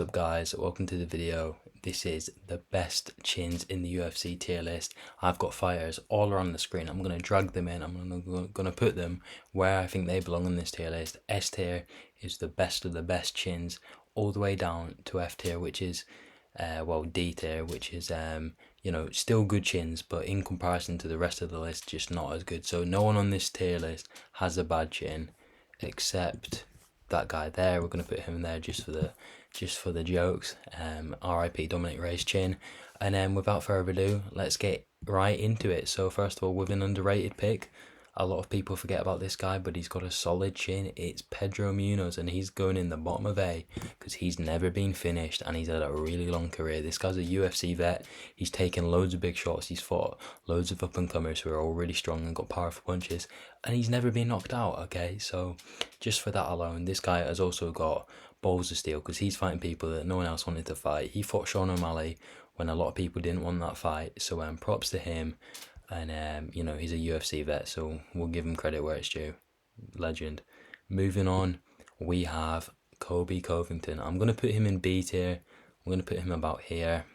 What's up guys, welcome to the video. This is the best chins in the UFC tier list. I've got fighters all around the screen. I'm going to drag them in. I'm going to put them where I think they belong in this tier list. S tier is the best of the best chins, all the way down to F tier, which is D tier, which is still good chins, but in comparison to the rest of the list, just not as good. So no one on this tier list has a bad chin except that guy there. We're going to put him there just for the jokes. RIP Dominic Reyes chin. And then without further ado, let's get right into it. So first of all, with an underrated pick, a lot of people forget about this guy, but he's got a solid chin. It's Pedro Munoz, and he's going in the bottom of A because he's never been finished and he's had a really long career. This guy's a UFC vet. He's taken loads of big shots. He's fought loads of up-and-comers who are all really strong and got powerful punches, and he's never been knocked out, okay? So just for that alone, this guy has also got balls of steel because he's fighting people that no one else wanted to fight. He fought Sean O'Malley when a lot of people didn't want that fight, so props to him. And he's a UFC vet, so we'll give him credit where it's due. Legend. Moving on, we have Colby Covington. I'm going to put him in B tier. I'm going to put him about here.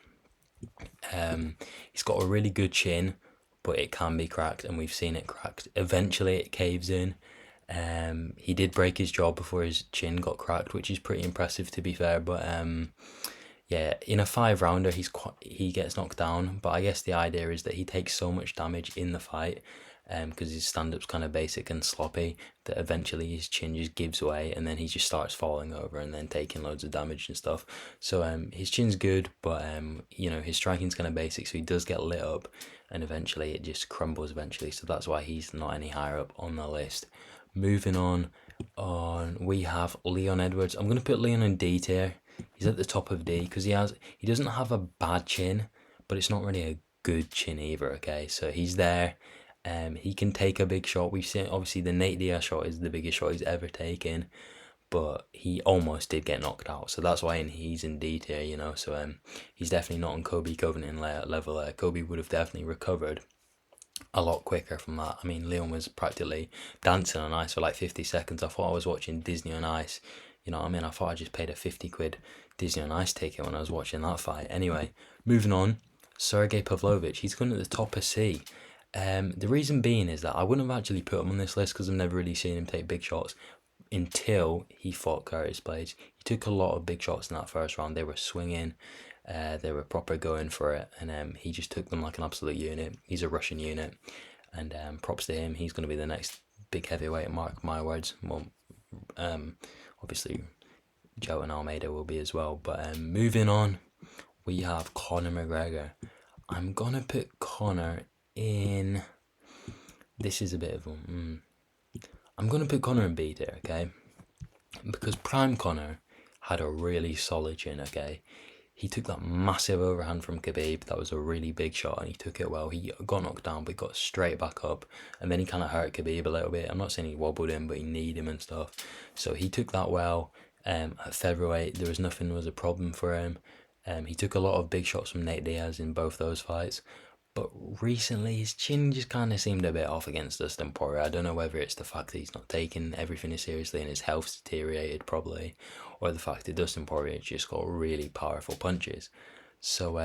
He's got a really good chin, but it can be cracked, and we've seen it cracked. Eventually it caves in. He did break his jaw before his chin got cracked, which is pretty impressive to be fair, but yeah, in a 5-rounder, he gets knocked down, but I guess the idea is that he takes so much damage in the fight, because his stand-up's kind of basic and sloppy, that eventually his chin just gives way, and then he just starts falling over and then taking loads of damage and stuff. So his chin's good, but his striking's kind of basic, so he does get lit up, and eventually it just crumbles eventually. So that's why he's not any higher up on the list. Moving on, we have Leon Edwards. I'm gonna put Leon in D tier. He's at the top of D because he doesn't have a bad chin, but it's not really a good chin either. Okay, so he's there. He can take a big shot. We've seen obviously the Nate Diaz shot is the biggest shot he's ever taken, but he almost did get knocked out. So that's why he's in D tier. So he's definitely not on Colby Covington level. Colby would have definitely recovered a lot quicker from that. I mean, Leon was practically dancing on ice for like 50 seconds. I thought I was watching Disney on Ice. You know what I mean? I thought I just paid a 50 quid Disney on Ice ticket when I was watching that fight. Anyway, moving on, Sergey Pavlovich. He's going at the top of C. The reason being is that I wouldn't have actually put him on this list because I've never really seen him take big shots until he fought Curtis Blades. He took a lot of big shots in that first round. They were swinging. They were proper going for it, and he just took them like an absolute unit. He's a Russian unit, and props to him. He's going to be the next big heavyweight, mark my words. Well, obviously, Joe and Almeida will be as well. But moving on, we have Conor McGregor. I'm going to put Conor in... This is a bit of a... I'm going to put Conor in B tier, okay? Because Prime Conor had a really solid chin, okay? He took that massive overhand from Khabib. That was a really big shot, and he took it well. He got knocked down, but he got straight back up, and then he kind of hurt Khabib a little bit. I'm not saying he wobbled him, but he kneed him and stuff. So he took that well. At featherweight, nothing was a problem for him. He took a lot of big shots from Nate Diaz in both those fights. But recently, his chin just kind of seemed a bit off against Dustin Poirier. I don't know whether it's the fact that he's not taking everything as seriously and his health's deteriorated probably, or the fact that Dustin Poirier just got really powerful punches. So,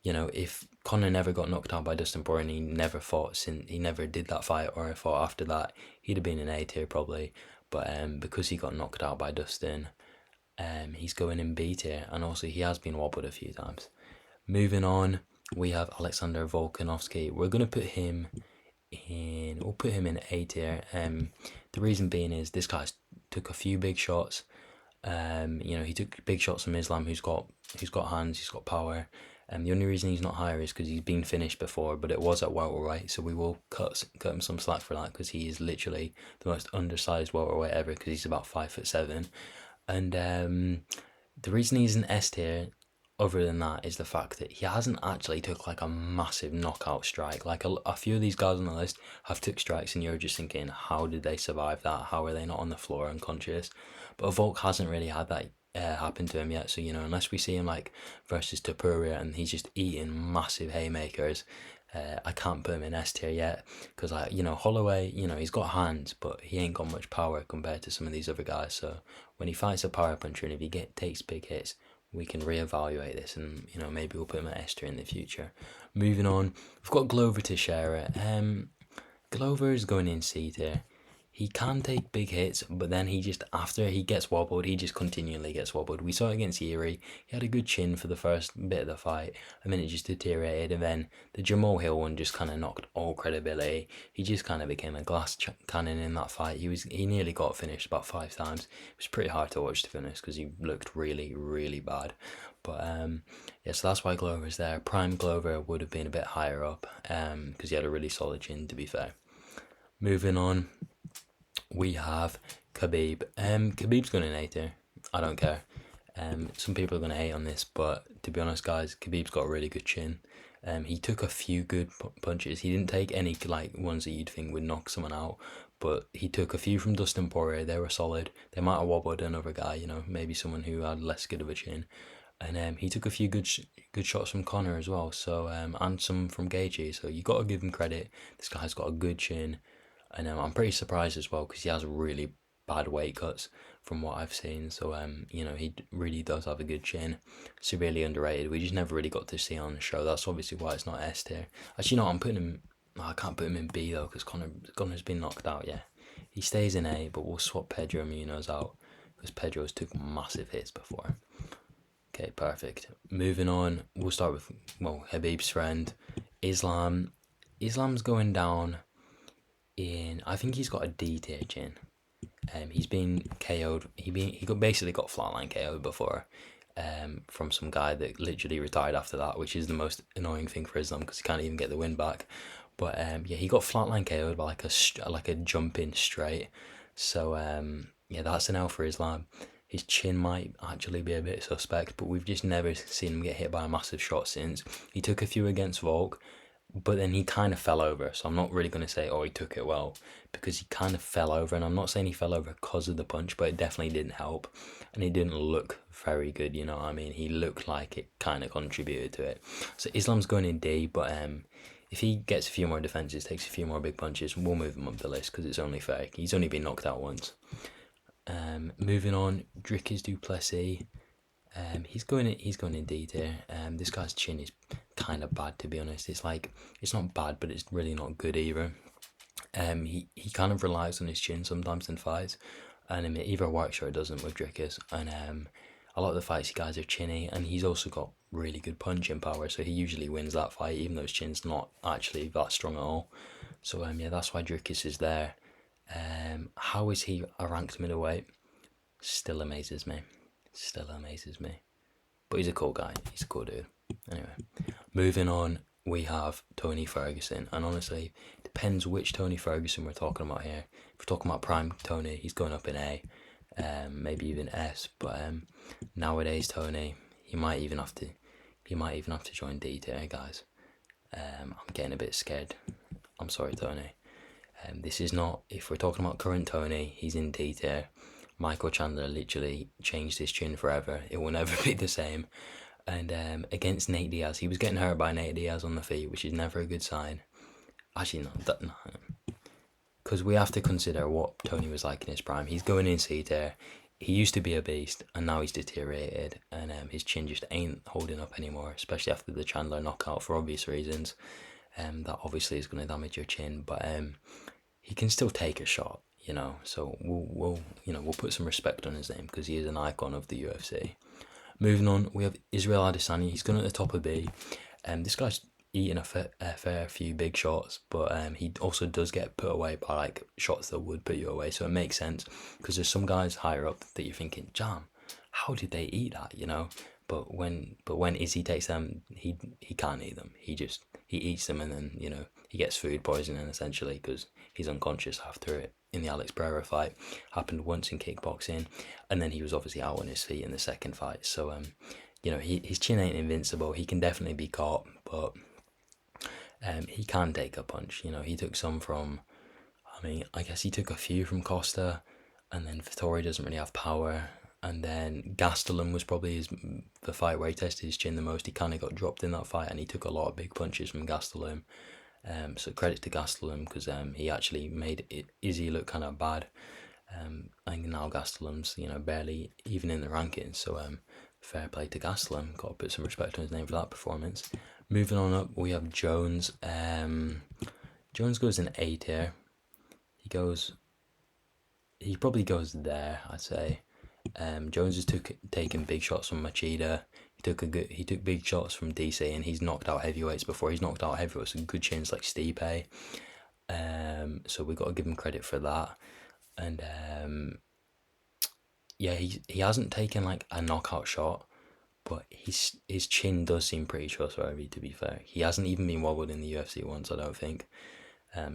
if Conor never got knocked out by Dustin Poirier and he never did that fight or fought after that, he'd have been in A tier probably. But because he got knocked out by Dustin, he's going in B tier, and also he has been wobbled a few times. Moving on, we have Alexander Volkanovski. We're going to put him in... We'll put him in A tier. The reason being is this guy took a few big shots. He took big shots from Islam, who's got hands, he's got power. The only reason he's not higher is because he's been finished before, but it was at welterweight, so we will cut him some slack for that because he is literally the most undersized welterweight ever because he's about 5'7". And the reason he's in S tier, other than that, is the fact that he hasn't actually took like a massive knockout strike. Like a few of these guys on the list have took strikes and you're just thinking, how did they survive that? How are they not on the floor unconscious? But Volk hasn't really had that happen to him yet. So, unless we see him like versus Topuria and he's just eating massive haymakers, I can't put him in S tier yet because Holloway, he's got hands, but he ain't got much power compared to some of these other guys. So when he fights a power puncher and if he takes big hits, we can reevaluate this, and maybe we'll put him at S tier in the future. Moving on, we've got Glover Teixeira. Glover is going in C tier. He can take big hits, but then after he gets wobbled, he just continually gets wobbled. We saw it against Yuri. He had a good chin for the first bit of the fight, and then it just deteriorated. And then the Jamal Hill one just kind of knocked all credibility. He just kind of became a glass cannon in that fight. He nearly got finished about 5 times. It was pretty hard to watch, to be honest, because he looked really, really bad. But yeah, so that's why Glover's there. Prime Glover would have been a bit higher up, because he had a really solid chin, to be fair. Moving on, we have Khabib. Khabib's going in A tier. I don't care. Some people are going to hate on this, but to be honest, guys, Khabib's got a really good chin. He took a few good punches. He didn't take any like ones that you'd think would knock someone out, but he took a few from Dustin Poirier. They were solid. They might have wobbled another guy, maybe someone who had less good of a chin. And he took a few good shots from Conor as well. So and some from Gaethje. So you got to give him credit. This guy's got a good chin. And I'm pretty surprised as well because he has really bad weight cuts from what I've seen. So he really does have a good chin. Severely underrated. We just never really got to see on the show. That's obviously why it's not S tier. Actually, no, I'm putting him. I can't put him in B though because Conor's been knocked out. Yeah, he stays in A, but we'll swap Pedro Munoz out because Pedro's took massive hits before. Okay, perfect. Moving on, we'll start with Habib's friend, Islam. Islam's going down. I think he's got a D tier chin. He's been KO'd. Basically got flatline KO'd before, from some guy that literally retired after that, which is the most annoying thing for Islam because he can't even get the win back. But yeah, he got flatline KO'd by like a jumping straight. So yeah, that's an L for Islam. His chin might actually be a bit suspect, but we've just never seen him get hit by a massive shot since. He took a few against Volk, but then he kind of fell over. So I'm not really going to say, he took it well, because he kind of fell over. And I'm not saying he fell over because of the punch, but it definitely didn't help. And he didn't look very good, you know what I mean? He looked like it kind of contributed to it. So Islam's going in D, but if he gets a few more defenses, takes a few more big punches, we'll move him up the list because it's only fair. He's only been knocked out once. Moving on, Dricus du Plessis. He's going in D tier. This guy's chin is kind of bad, to be honest. It's not bad, but it's really not good either. He kind of relies on his chin sometimes in fights, and it either works or it doesn't with Dricus. And a lot of the fights, guys are chinny, and he's also got really good punching power, so he usually wins that fight, even though his chin's not actually that strong at all. So yeah, that's why Dricus is there. How is he a ranked middleweight? Still amazes me. But he's a cool guy. He's a cool dude. Anyway, moving on, we have Tony Ferguson. And honestly, it depends which Tony Ferguson we're talking about here. If we're talking about prime Tony, he's going up in A, maybe even S. But nowadays, Tony, he might even have to join D tier, guys. I'm getting a bit scared. I'm sorry, Tony. This is not. If we're talking about current Tony, he's in D tier. Michael Chandler literally changed his chin forever. It will never be the same. And against Nate Diaz, he was getting hurt by Nate Diaz on the feet, which is never a good sign. Actually, no. Because we have to consider what Tony was like in his prime. He's going in C tier. He used to be a beast, and now he's deteriorated. And his chin just ain't holding up anymore, especially after the Chandler knockout for obvious reasons. That obviously is going to damage your chin, but he can still take a shot. So we'll put some respect on his name because he is an icon of the UFC. Moving on, we have Israel Adesanya. He's going at the top of B. This guy's eating a fair few big shots, but he also does get put away by shots that would put you away. So it makes sense because there's some guys higher up that you're thinking, Jam, how did they eat that? But when Izzy takes them, he can't eat them. He eats them, and then he gets food poisoning essentially because he's unconscious after it. In the Alex Pereira fight, happened once in kickboxing, and then he was obviously out on his feet in the second fight. So his chin ain't invincible. He can definitely be caught, but he can take a punch. He took some from. I guess he took a few from Costa, and then Vettori doesn't really have power. And then Gastelum was probably the fight where he tested his chin the most. He kind of got dropped in that fight, and he took a lot of big punches from Gastelum. So credit to Gastelum because he actually made Izzy look kind of bad. And now Gastelum's barely even in the rankings. So fair play to Gastelum. Got to put some respect on his name for that performance. Moving on up, we have Jones. Jones goes in A tier. He probably goes there, I'd say. Jones has taken big shots from Machida. He took big shots from DC, and he's knocked out heavyweights before. He's knocked out heavyweights with good chins like Stipe. So we got to give him credit for that. And yeah, he hasn't taken like a knockout shot, but his chin does seem pretty trustworthy. To be fair, he hasn't even been wobbled in the UFC once, I don't think.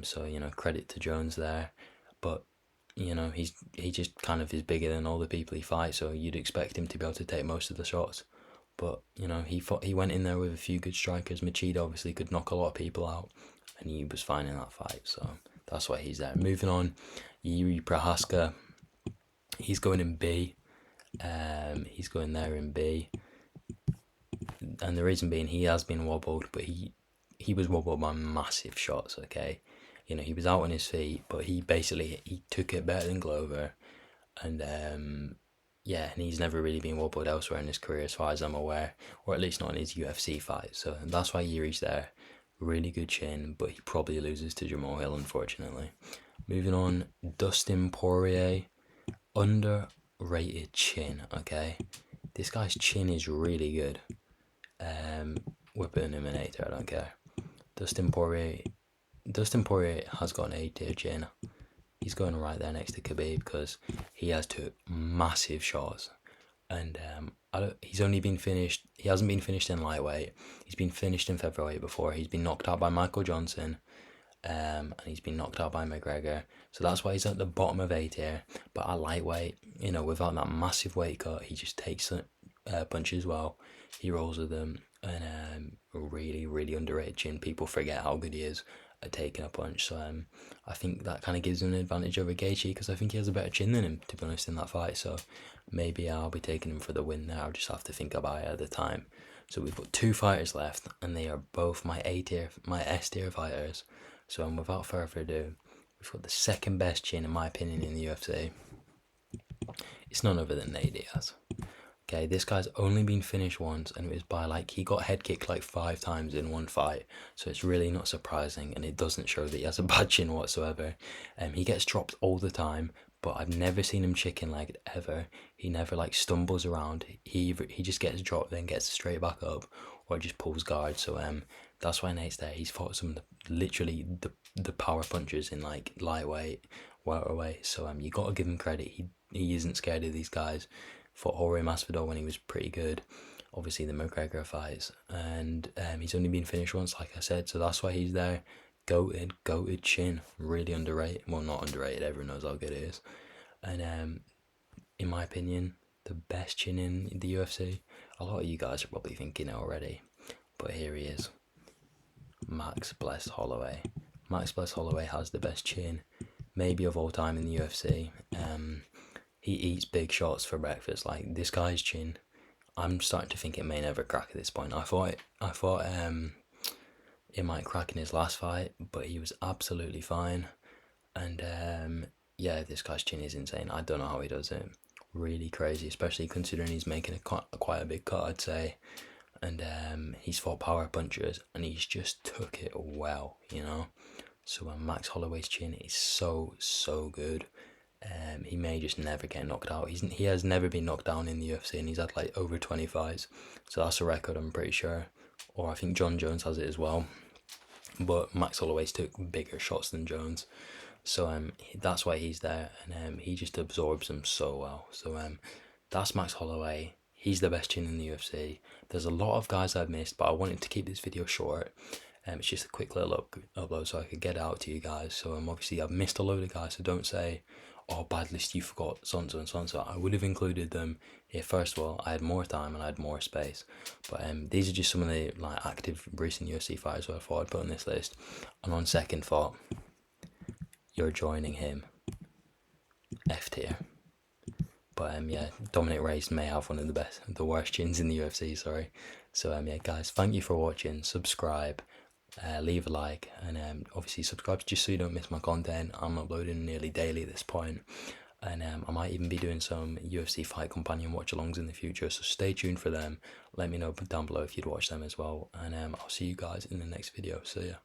So credit to Jones there, but he just kind of is bigger than all the people he fights, so you'd expect him to be able to take most of the shots. But he went in there with a few good strikers. Machida obviously could knock a lot of people out, and he was fine in that fight. So that's why he's there. Moving on, Yuri Prohaska. He's going in B. He's going there in B. And the reason being, he has been wobbled, but he was wobbled by massive shots. Okay, he was out on his feet, but he took it better than Glover, and and he's never really been wobbled elsewhere in his career, as far as I'm aware, or at least not in his UFC fight. So that's why Yuri's there. Really good chin, but he probably loses to Jamal Hill, unfortunately. Moving on, Dustin Poirier, underrated chin. Okay, this guy's chin is really good. We're putting him in A tier, I don't care. Dustin Poirier has got an A tier chin. He's going right there next to Khabib because he has took massive shots, and he hasn't been finished in lightweight. He's been finished in featherweight before. He's been knocked out by Michael Johnson, and he's been knocked out by McGregor. So that's why he's at the bottom of A tier. But at lightweight, without that massive weight cut, he just takes punches well. He rolls with them, and really, really underrated chin. People forget how good he is at taking a punch. So I think that kind of gives him an advantage over Gaethje, because I think he has a better chin than him, to be honest, in that fight. So maybe I'll be taking him for the win there. I'll just have to think about it at the time. So we've got 2 fighters left, and they are both my S tier fighters. So without further ado, we've got the second best chin, in my opinion, in the UFC. It's none other than Nate Diaz. Okay, this guy's only been finished once, and it was by he got head kicked 5 times in one fight. So it's really not surprising, and it doesn't show that he has a bad chin whatsoever. He gets dropped all the time, but I've never seen him chicken legged ever. He never stumbles around. He just gets dropped, then gets straight back up, or just pulls guard. So that's why Nate's there. He's fought some of literally the power punchers in lightweight, welterweight. So you got to give him credit. He isn't scared of these guys. Fought Jorge Masvidal when he was pretty good. Obviously the McGregor fights, and he's only been finished once, like I said. So that's why he's there. Goated chin, really underrated. Well, not underrated. Everyone knows how good it is. And in my opinion, the best chin in the UFC. A lot of you guys are probably thinking it already, but here he is, Max Bless Holloway. Max Bless Holloway has the best chin, maybe of all time in the UFC. He eats big shots for breakfast. This guy's chin, I'm starting to think it may never crack at this point. I thought it might crack in his last fight, but he was absolutely fine. And this guy's chin is insane. I don't know how he does it. Really crazy, especially considering he's making quite a big cut, I'd say. And he's fought power punchers, and he's just took it well, So Max Holloway's chin is so good. He may just never get knocked out. He has never been knocked down in the UFC, and he's had over 20 fights. So that's a record, I'm pretty sure. Or I think John Jones has it as well. But Max Holloway's took bigger shots than Jones. So that's why he's there, and he just absorbs them so well. So that's Max Holloway. He's the best chin in the UFC. There's a lot of guys I've missed, but I wanted to keep this video short. It's just a quick little upload so I could get it out to you guys. So obviously I've missed a load of guys, so don't say, oh, bad list, you forgot so-and-so and so-and-so. I would have included them if, first of all, I had more time and I had more space. But these are just some of the active recent UFC fighters who I thought I'd put on this list. And on second thought, you're joining him. F tier. But Dominic Reyes may have one of the worst chins in the UFC, sorry. So guys, thank you for watching. Subscribe, leave a like, and obviously subscribe just so you don't miss my content. I'm uploading nearly daily at this point. and I might even be doing some UFC Fight Companion watch-alongs in the future, so stay tuned for them. Let me know down below if you'd watch them as well, and I'll see you guys in the next video. So yeah.